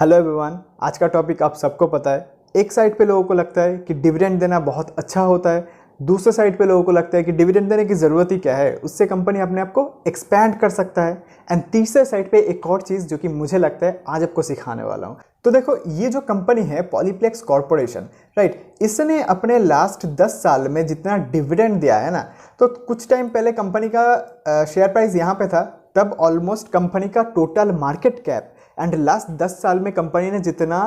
Hello everyone, आज का topic आप सबको पता है। एक साइड पे लोगों को लगता है कि डिविडेंड देना बहुत अच्छा होता है, दूसरे साइड पे लोगों को लगता है कि डिविडेंड देने की ज़रूरत ही क्या है, उससे कंपनी अपने आप को एक्सपैंड कर सकता है। एंड तीसरे साइड पे एक और चीज़ जो कि मुझे लगता है आज आपको सिखाने वाला हूँ। तो देखो, ये जो कंपनी है पॉलीप्लेक्स कॉर्पोरेशन, राइट, इसने अपने लास्ट 10 साल में जितना डिविडेंड दिया है ना, तो कुछ टाइम पहले कंपनी का शेयर प्राइस यहाँ पे था, तब ऑलमोस्ट कंपनी का total market cap and last 10 साल में कंपनी ने जितना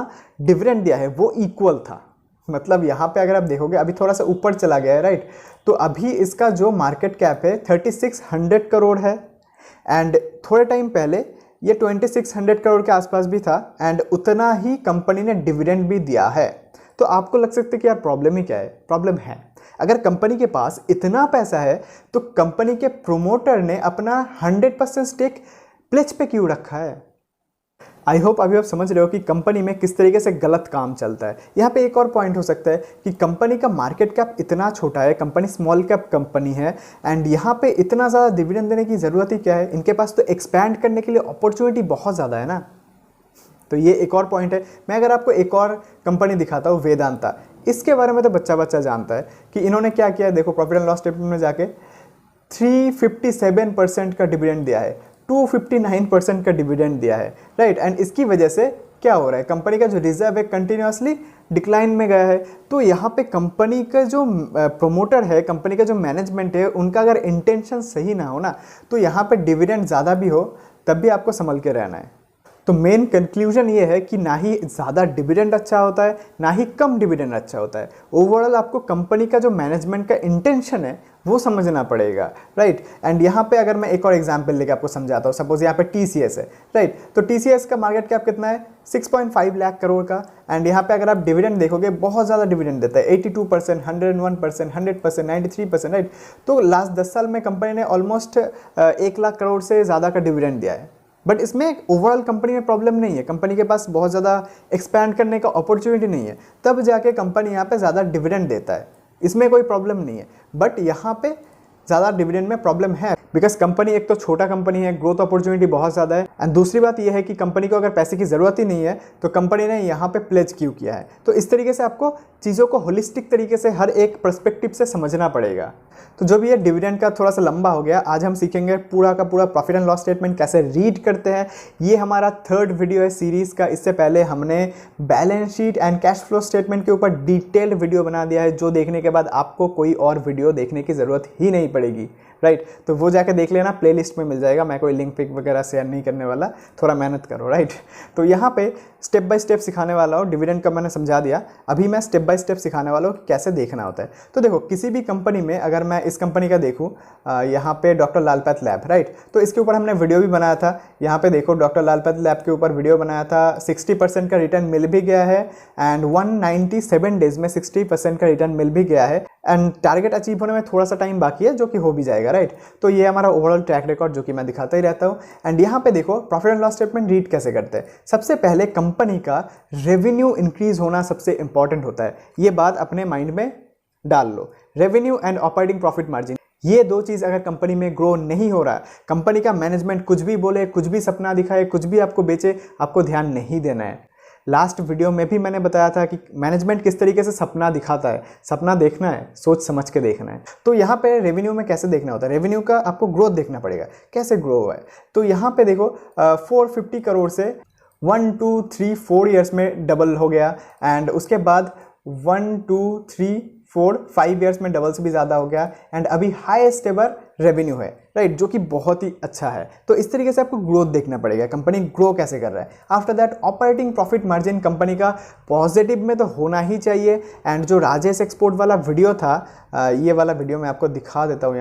डिविडेंड दिया है वो इक्वल था। मतलब यहाँ पे अगर आप देखोगे अभी थोड़ा सा ऊपर चला गया है, राइट। तो अभी इसका जो मार्केट कैप है 3600 करोड़ है एंड थोड़े टाइम पहले ये 2600 करोड़ के आसपास भी था एंड उतना ही कंपनी ने डिविडेंड भी दिया है। तो आपको लग सकता है कि यार प्रॉब्लम ही क्या है। प्रॉब्लम है, अगर कंपनी के पास इतना पैसा है तो कंपनी के प्रोमोटर ने अपना 100% स्टेक प्लेज पे क्यों रखा है। आई होप अभी आप समझ रहे हो कि कंपनी में किस तरीके से गलत काम चलता है। यहाँ पे एक और पॉइंट हो सकता है कि कंपनी का मार्केट कैप इतना छोटा है, कंपनी स्मॉल कैप कंपनी है एंड यहाँ पे इतना ज़्यादा डिविडेंड देने की ज़रूरत ही क्या है। इनके पास तो एक्सपैंड करने के लिए अपॉर्चुनिटी बहुत ज़्यादा है ना। तो ये एक और पॉइंट है। मैं अगर आपको एक और कंपनी दिखाता हूँ, वेदांता, इसके बारे में तो बच्चा बच्चा जानता है कि इन्होंने क्या किया है। देखो, प्रॉफिट एंड लॉस स्टेटमेंट में जाके 357% का डिविडेंड दिया है, 259% का डिविडेंड दिया है, राइट। एंड इसकी वजह से क्या हो रहा है, कंपनी का जो रिजर्व है कंटिन्यूसली डिक्लाइन में गया है। तो यहाँ पे कंपनी का जो प्रोमोटर है, कंपनी का जो मैनेजमेंट है, उनका अगर इंटेंशन सही ना हो ना, तो यहाँ पे डिविडेंड ज़्यादा भी हो तब भी आपको संभल के रहना है। तो मेन कंक्लूजन ये है कि ना ही ज़्यादा डिविडेंड अच्छा होता है, ना ही कम डिविडेंड अच्छा होता है। ओवरऑल आपको कंपनी का जो मैनेजमेंट का इंटेंशन है वो समझना पड़ेगा, राइट। एंड यहाँ पे अगर मैं एक और एग्जांपल लेके आपको समझाता हूँ, सपोज यहाँ पे TCS है, राइट। तो TCS का मार्केट कैप कितना है, 6.5 लाख करोड़ का। एंड यहाँ पे अगर आप डिविडेंड देखोगे बहुत ज़्यादा डिविडेंड देता है, 82%, 101%, 100%, 93%, राइट। तो लास्ट 10 साल में कंपनी ने ऑलमोस्ट 1 लाख करोड़ से ज़्यादा का डिविडेंड दिया है। बट इसमें ओवरऑल कंपनी में प्रॉब्लम नहीं है, कंपनी के पास बहुत ज़्यादा एक्सपैंड करने का अपॉर्चुनिटी नहीं है, तब जाके कंपनी यहाँ पे ज़्यादा डिविडेंड देता है, इसमें कोई प्रॉब्लम नहीं है। बट यहाँ पे ज़्यादा डिविडेंड में प्रॉब्लम है बिकॉज कंपनी एक तो छोटा कंपनी है, ग्रोथ अपॉर्चुनिटी बहुत ज़्यादा है एंड दूसरी बात यह है कि कंपनी को अगर पैसे की ज़रूरत ही नहीं है तो कंपनी ने यहाँ पे प्लेज क्यों किया है। तो इस तरीके से आपको चीज़ों को होलिस्टिक तरीके से हर एक पर्सपेक्टिव से समझना पड़ेगा। तो जो भी ये डिविडेंड का थोड़ा सा लंबा हो गया, आज हम सीखेंगे पूरा का पूरा प्रॉफिट एंड लॉस स्टेटमेंट कैसे रीड करते हैं। ये हमारा 3rd वीडियो है सीरीज़ का। इससे पहले हमने balance sheet and cash flow statement के ऊपर डिटेल्ड वीडियो बना दिया है, जो देखने के बाद आपको कोई और वीडियो देखने की ज़रूरत ही नहीं पड़ेगी, राइट। तो वो जाके देख लेना, प्लेलिस्ट में मिल जाएगा। मैं कोई लिंक पिक वगैरह शेयर नहीं करने वाला, थोड़ा मेहनत करो, राइट। तो यहाँ पे स्टेप बाय स्टेप सिखाने वाला हूँ। डिविडेंड का मैंने समझा दिया, अभी मैं स्टेप बाय स्टेप सिखाने वाला हूँ कैसे देखना होता है। तो देखो, किसी भी कंपनी में अगर मैं इस कंपनी का देखूँ, यहाँ पे डॉक्टर लाल पैथ लैब, राइट, तो इसके ऊपर हमने वीडियो भी बनाया था। यहाँ पे देखो, डॉक्टर लाल पैथ लैब के ऊपर वीडियो बनाया था, 60% का रिटर्न मिल भी गया है एंड 197 डेज में 60% का रिटर्न मिल भी गया है एंड टारगेट अचीव होने में थोड़ा सा टाइम बाकी है, जो कि हो भी जाएगा, राइट। तो ये हमारा ओवरऑल ट्रैक रिकॉर्ड जो कि मैं दिखाता ही रहता हूँ। एंड यहाँ पे देखो, profit and loss statement read कैसे करते हैं। सबसे पहले कंपनी का रेवेन्यू इंक्रीज होना सबसे इंपॉर्टेंट होता है, ये बात अपने माइंड में डाल लो। Revenue and operating profit margin, ये दो चीज़ अगर कंपनी में ग्रो नहीं हो रहा है, कंपनी का मैनेजमेंट कुछ भी बोले, कुछ भी सपना दिखाए, कुछ भी आपको बेचे, आपको ध्यान नहीं देना है। लास्ट वीडियो में भी मैंने बताया था कि मैनेजमेंट किस तरीके से सपना दिखाता है। सपना देखना है, सोच समझ के देखना है। तो यहाँ पे रेवेन्यू में कैसे देखना होता है, रेवेन्यू का आपको ग्रोथ देखना पड़ेगा, कैसे ग्रो हुआ है। तो यहाँ पे देखो, 450 करोड़ से 1 2 3 4 ईयर्स में डबल हो गया एंड उसके बाद 1 2 3 4 5 ईयर्स में डबल से भी ज़्यादा हो गया एंड अभी हाईएस्ट एवर रेवेन्यू है, राइट, जो कि बहुत ही अच्छा है। तो इस तरीके से आपको ग्रोथ देखना पड़ेगा, कंपनी ग्रो कैसे कर रहा है। After that operating profit margin company का पॉजिटिव में तो होना ही चाहिए। एंड जो राजेश एक्सपोर्ट वाला वीडियो था, ये वाला वीडियो मैं आपको दिखा देता हूँ।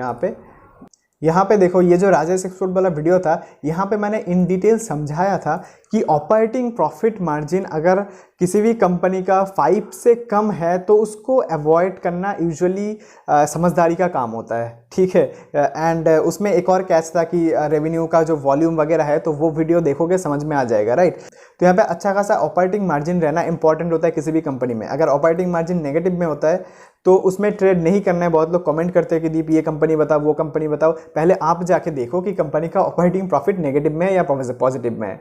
यहाँ पे देखो, ये जो राजेश एक्सपोर्ट वाला वीडियो था, यहाँ पे मैंने इन डिटेल समझाया था कि ऑपरेटिंग प्रॉफिट मार्जिन अगर किसी भी कंपनी का 5 से कम है तो उसको अवॉइड करना यूजुअली समझदारी का काम होता है, ठीक है। एंड उसमें एक और कैच था कि रेवेन्यू का जो वॉल्यूम वगैरह है, तो वो वीडियो देखोगे समझ में आ जाएगा, राइट। तो यहाँ पे अच्छा खासा ऑपरेटिंग मार्जिन रहना इंपॉर्टेंट होता है किसी भी कंपनी में। अगर ऑपरेटिंग मार्जिन नेगेटिव में होता है तो उसमें ट्रेड नहीं करना है। बहुत लोग कमेंट करते हैं कि दीप ये कंपनी बताओ, वो कंपनी बताओ। पहले आप जाके देखो कि कंपनी का ऑपरेटिंग प्रॉफिट नेगेटिव में है या पॉजिटिव में है।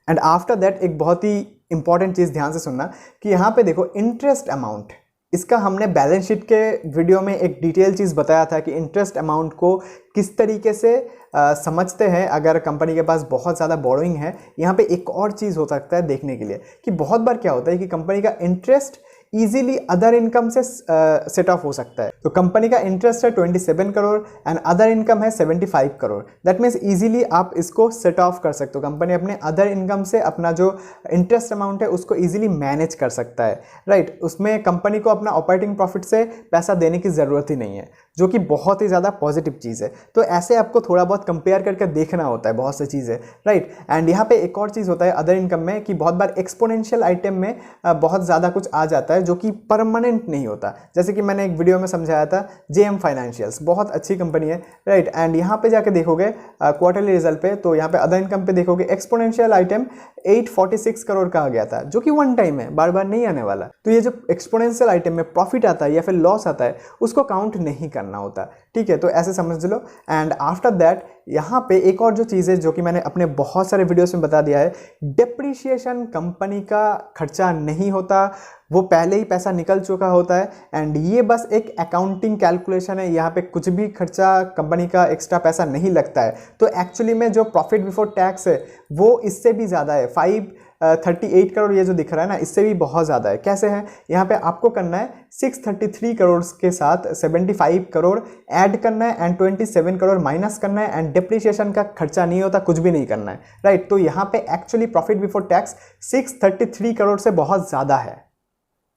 एंड आफ्टर दैट एक बहुत ही इंपॉर्टेंट चीज़ ध्यान से सुनना कि यहाँ पे देखो इंटरेस्ट अमाउंट, इसका हमने बैलेंस शीट के वीडियो में एक डिटेल चीज़ बताया था कि इंटरेस्ट अमाउंट को किस तरीके से समझते हैं अगर कंपनी के पास बहुत ज़्यादा बोरोइंग है। यहाँ पे एक और चीज़ हो सकता है देखने के लिए कि बहुत बार क्या होता है कि कंपनी का इंटरेस्ट इजीली अदर इनकम से सेट ऑफ हो सकता है। तो कंपनी का इंटरेस्ट है 27 करोड़ एंड अदर इनकम है 75 करोड़। दैट मीन्स इजीली आप इसको सेट ऑफ कर सकते हो। कंपनी अपने अदर इनकम से अपना जो इंटरेस्ट अमाउंट है उसको इजीली मैनेज कर सकता है, राइट। उसमें कंपनी को अपना ऑपरेटिंग प्रॉफिट से पैसा देने की ज़रूरत ही नहीं है, जो कि बहुत ही ज़्यादा पॉजिटिव चीज़ है। तो ऐसे आपको थोड़ा बहुत कंपेयर करके देखना होता है बहुत सी चीज़ें, राइट। एंड यहाँ पे एक और चीज़ होता है अदर इनकम में कि बहुत बार एक्सपोनेंशियल आइटम में बहुत ज़्यादा कुछ आ जाता है जो कि परमानेंट नहीं होता। जैसे कि मैंने एक वीडियो में समझाया था जेएम फाइनेंशियल्स, बहुत अच्छी कंपनी है, राइट। एंड यहाँ पे जाके देखोगे क्वार्टरली रिजल्ट पे, तो यहाँ पे अदर इनकम पे देखोगे एक्सपोनेंशियल आइटम 846 करोड़ का आ गया था, जो कि वन टाइम है, बार बार नहीं आने वाला। तो ये जो एक्सपोनेंशियल आइटम में प्रॉफिट आता है या फिर लॉस आता है उसको काउंट नहीं करना होता, ठीक है। तो ऐसे समझ लो। एंड आफ्टर दैट यहाँ पे एक और जो चीज़ है जो कि मैंने अपने बहुत सारे वीडियोस में बता दिया है, डेप्रिसिएशन कंपनी का खर्चा नहीं होता, वो पहले ही पैसा निकल चुका होता है। एंड ये बस एक अकाउंटिंग कैलकुलेशन है, यहाँ पे कुछ भी खर्चा कंपनी का एक्स्ट्रा पैसा नहीं लगता है। तो एक्चुअली में जो प्रॉफिट बिफोर टैक्स है वो इससे भी ज़्यादा है, 538 करोड़ ये जो दिख रहा है ना, इससे भी बहुत ज़्यादा है। कैसे है, यहाँ पे आपको करना है 633 करोड़ के साथ 75 करोड़ ऐड करना है एंड 27 करोड़ माइनस करना है एंड डेप्रिसिएशन का खर्चा नहीं होता, कुछ भी नहीं करना है, राइट। तो यहाँ पे actually profit before tax 633 crore से बहुत ज़्यादा है,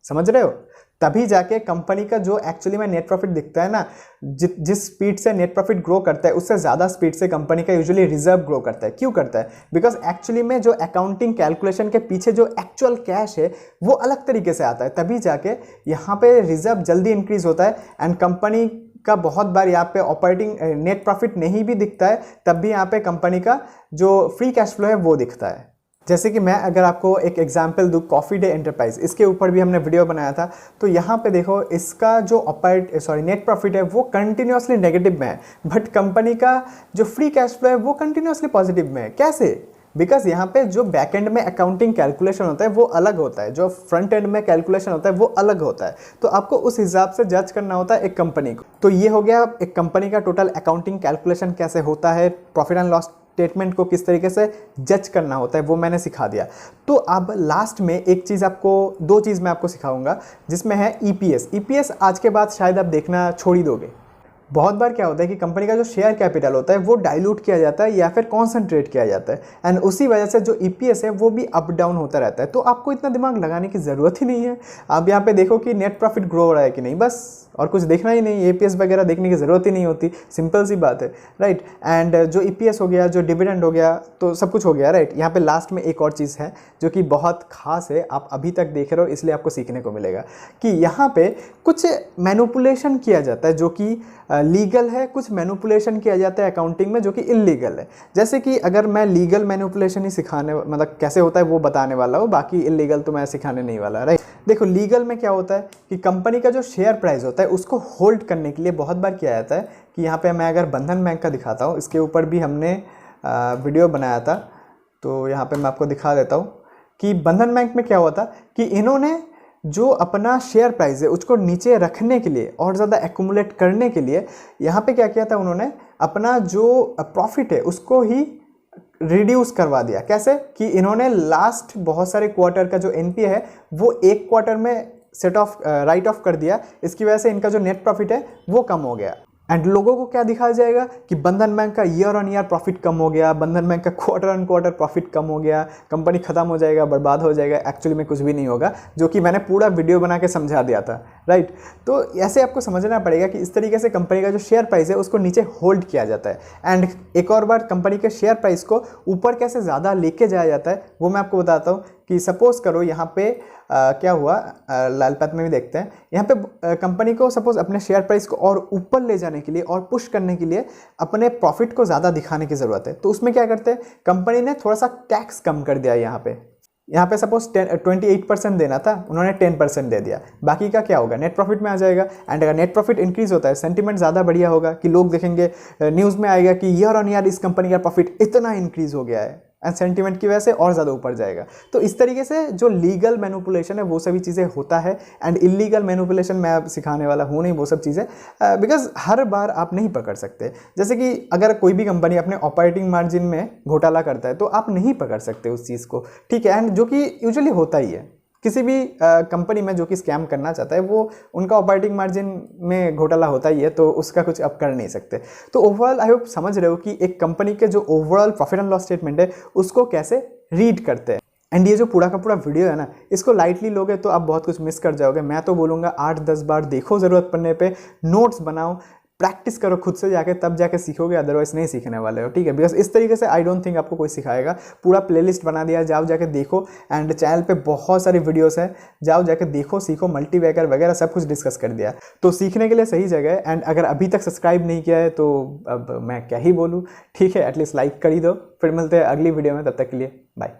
समझ रहे हो। तभी जाके कंपनी का जो एक्चुअली में नेट प्रॉफिट दिखता है ना, जिस स्पीड से नेट प्रॉफिट ग्रो करता है उससे ज़्यादा स्पीड से कंपनी का यूजुअली रिजर्व ग्रो करता है। क्यों करता है? बिकॉज एक्चुअली में जो अकाउंटिंग कैलकुलेशन के पीछे जो एक्चुअल कैश है वो अलग तरीके से आता है, तभी जाके यहाँ पे रिजर्व जल्दी इंक्रीज होता है एंड कंपनी का बहुत बार यहाँ पे ऑपरेटिंग नेट प्रॉफिट नहीं भी दिखता है, तब भी यहाँ पे कंपनी का जो फ्री कैश फ्लो है वो दिखता है। जैसे कि मैं अगर आपको एक एग्जांपल दूँ, कॉफ़ी डे एंटरप्राइज, इसके ऊपर भी हमने वीडियो बनाया था। तो यहाँ पे देखो इसका जो नेट प्रॉफिट है वो कंटिन्यूसली नेगेटिव में है, बट कंपनी का जो फ्री कैश फ्लो है वो कंटिन्यूसली पॉजिटिव में है। कैसे? बिकॉज यहाँ पे जो बैक एंड में अकाउंटिंग कैलकुलेशन होता है वो अलग होता है, जो फ्रंट एंड में कैलकुलेशन होता है वो अलग होता है। तो आपको उस हिसाब से जज करना होता है एक कंपनी को। तो ये हो गया एक कंपनी का टोटल अकाउंटिंग कैलकुलेशन कैसे होता है, प्रॉफिट एंड लॉस स्टेटमेंट को किस तरीके से जज करना होता है वो मैंने सिखा दिया। तो अब लास्ट में एक चीज़ आपको, दो चीज़ मैं आपको सिखाऊंगा, जिसमें है ईपीएस। ईपीएस आज के बाद शायद आप देखना छोड़ ही दोगे। बहुत बार क्या होता है कि कंपनी का जो शेयर कैपिटल होता है वो डाइल्यूट किया जाता है या फिर कॉन्सेंट्रेट किया जाता है एंड उसी वजह से जो ईपीएस है वो भी अप डाउन होता रहता है। तो आपको इतना दिमाग लगाने की ज़रूरत ही नहीं है। आप यहाँ पे देखो कि नेट प्रॉफिट ग्रो हो रहा है कि नहीं, बस, और कुछ देखना ही नहीं, ईपीएस वगैरह देखने की ज़रूरत ही नहीं होती, सिंपल सी बात है, राइट। एंड जो ईपीएस हो गया, जो डिविडेंड हो गया, तो सब कुछ हो गया, राइट। यहाँ पे लास्ट में एक और चीज़ है जो कि बहुत खास है, आप अभी तक देख रहे हो इसलिए आपको सीखने को मिलेगा कि यहाँ पे कुछ मैनिपुलेशन किया जाता है जो कि लीगल है, कुछ मैनिपुलेशन किया जाता है अकाउंटिंग में जो कि इलीगल है। जैसे कि अगर मैं लीगल मैनिपुलेशन ही सिखाने, मतलब कैसे होता है वो बताने वाला हूँ, बाकी इलीगल तो मैं सिखाने नहीं वाला, राइट। देखो लीगल में क्या होता है कि कंपनी का जो शेयर प्राइस होता है उसको होल्ड करने के लिए बहुत बार किया जाता है कि यहाँ पे मैं अगर बंधन बैंक का दिखाता हूँ, इसके ऊपर भी हमने वीडियो बनाया था, तो यहाँ पे मैं आपको दिखा देता हूँ कि बंधन बैंक में क्या हुआ था कि इन्होंने जो अपना शेयर प्राइस है उसको नीचे रखने के लिए और ज़्यादा एक्यूमुलेट करने के लिए यहाँ पे क्या किया था, उन्होंने अपना जो प्रॉफिट है उसको ही रिड्यूस करवा दिया। कैसे? कि इन्होंने लास्ट बहुत सारे क्वार्टर का जो एनपीए है वो एक क्वार्टर में सेट ऑफ राइट ऑफ कर दिया। इसकी वजह से इनका जो नेट प्रॉफिट है वो कम हो गया एंड लोगों को क्या दिखाया जाएगा कि बंधन बैंक का ईयर ऑन ईयर प्रॉफिट कम हो गया, बंधन बैंक का क्वार्टर ऑन क्वार्टर प्रॉफिट कम हो गया, कंपनी खत्म हो जाएगा, बर्बाद हो जाएगा। एक्चुअली में कुछ भी नहीं होगा, जो कि मैंने पूरा वीडियो बना के समझा दिया था, राइट। तो ऐसे आपको समझना पड़ेगा कि इस तरीके से कंपनी का जो शेयर प्राइस है उसको नीचे होल्ड किया जाता है एंड एक और बार कंपनी के शेयर प्राइस को ऊपर कैसे ज़्यादा लेके जाया जाता है वो मैं आपको बताता हूँ। कि सपोज़ करो यहाँ पे क्या हुआ, लालपात में भी देखते हैं, यहाँ पे कंपनी को सपोज अपने शेयर प्राइस को और ऊपर ले जाने के लिए और पुश करने के लिए अपने प्रॉफिट को ज़्यादा दिखाने की ज़रूरत है। तो उसमें क्या करते हैं, कंपनी ने थोड़ा सा टैक्स कम कर दिया। यहाँ पे सपोज 28% देना था, उन्होंने 10% दे दिया। बाकी का क्या होगा, नेट प्रॉफिट में आ जाएगा। एंड अगर नेट प्रॉफिट इंक्रीज होता है, सेंटीमेंट ज़्यादा बढ़िया होगा कि लोग देखेंगे, न्यूज़ में आएगा कि ईयर ऑन ईयर इस कंपनी का प्रॉफिट इतना इंक्रीज हो गया है। एंड सेंटिमेंट की वजह से और ज़्यादा ऊपर जाएगा। तो इस तरीके से जो लीगल मैनिपुलेशन है वो सभी चीज़ें होता है, एंड इलीगल मैनिपुलेशन मैं अब सिखाने वाला हूँ नहीं वो सब चीज़ें, बिकॉज हर बार आप नहीं पकड़ सकते। जैसे कि अगर कोई भी कंपनी अपने ऑपरेटिंग मार्जिन में घोटाला करता है तो आप नहीं पकड़ सकते उस चीज़ को, ठीक है, एंड जो कि यूजुअली होता ही है किसी भी कंपनी में जो कि स्कैम करना चाहता है, वो उनका ऑपरेटिंग मार्जिन में घोटाला होता ही है, तो उसका कुछ आप कर नहीं सकते। तो ओवरऑल आई होप समझ रहे हो कि एक कंपनी के जो overall profit and loss statement है उसको कैसे रीड करते हैं। एंड ये जो पूरा का पूरा वीडियो है ना, इसको लाइटली लोगे तो आप बहुत कुछ मिस कर जाओगे। मैं तो बोलूँगा 8-10 बार देखो, ज़रूरत पड़ने पे नोट्स बनाओ, प्रैक्टिस करो खुद से जाके, तब जाके सीखोगे, अदरवाइज नहीं सीखने वाले हो, ठीक है। बिकॉज इस तरीके से आई डोंट थिंक आपको कोई सिखाएगा। पूरा प्लेलिस्ट बना दिया, जाओ जाके देखो, एंड चैनल पे बहुत सारी वीडियोस है, जाओ जाके देखो, सीखो, मल्टीवेकर वगैरह सब कुछ डिस्कस कर दिया, तो सीखने के लिए सही जगह है। एंड अगर अभी तक सब्सक्राइब नहीं किया है तो अब मैं क्या ही बोलूँ, ठीक है, एटलीस्ट लाइक कर ही दो। फिर मिलते हैं अगली वीडियो में, तब तक के लिए बाय।